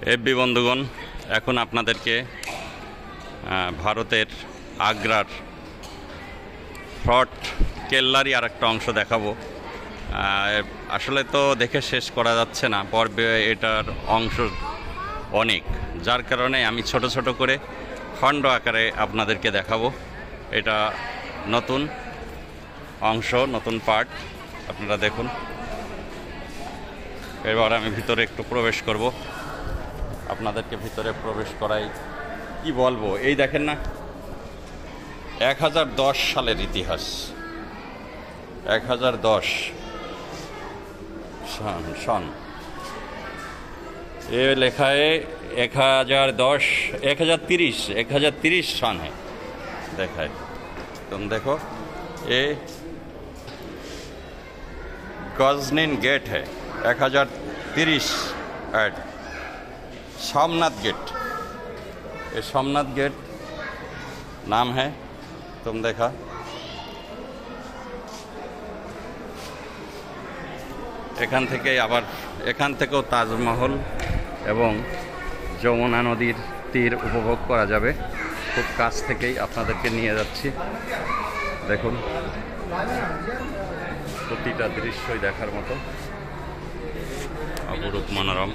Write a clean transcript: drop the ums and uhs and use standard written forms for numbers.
FB বন্ধুগণ, এখন আপনাদেরকে ভারতের আগ্রার ফর্ট কেল্লারই আর একটা অংশ দেখাবো। আসলে তো দেখে শেষ করা যাচ্ছে না, পর্বে এটার অংশ অনেক, যার কারণে আমি ছোট ছোট করে খণ্ড আকারে আপনাদেরকে দেখাবো। এটা নতুন অংশ, নতুন পার্ট, আপনারা দেখুন। এবার আমি ভিতরে একটু প্রবেশ করব, আপনাদেরকে ভিতরে প্রবেশ করাই। কি বলবো, এই দেখেন না, 1010 সালের ইতিহাস। 1010 সন এ লেখায় 1010 1030 सन है देखाए। तुम देखो ये गजनीन गेट है, 1030 एड सोमनाथ गेट। ये सोमनाथ गेट नाम है, तुम देखा। এখান থেকে আবার এখান থেকেও তাজমহল এবং যমুনা নদীর তীর উপভোগ করা যাবে। খুব কাছ থেকেই আপনাদেরকে নিয়ে যাচ্ছি, দেখুন। প্রতিটা দৃশ্যই দেখার মতো, অপরূপ মনোরম।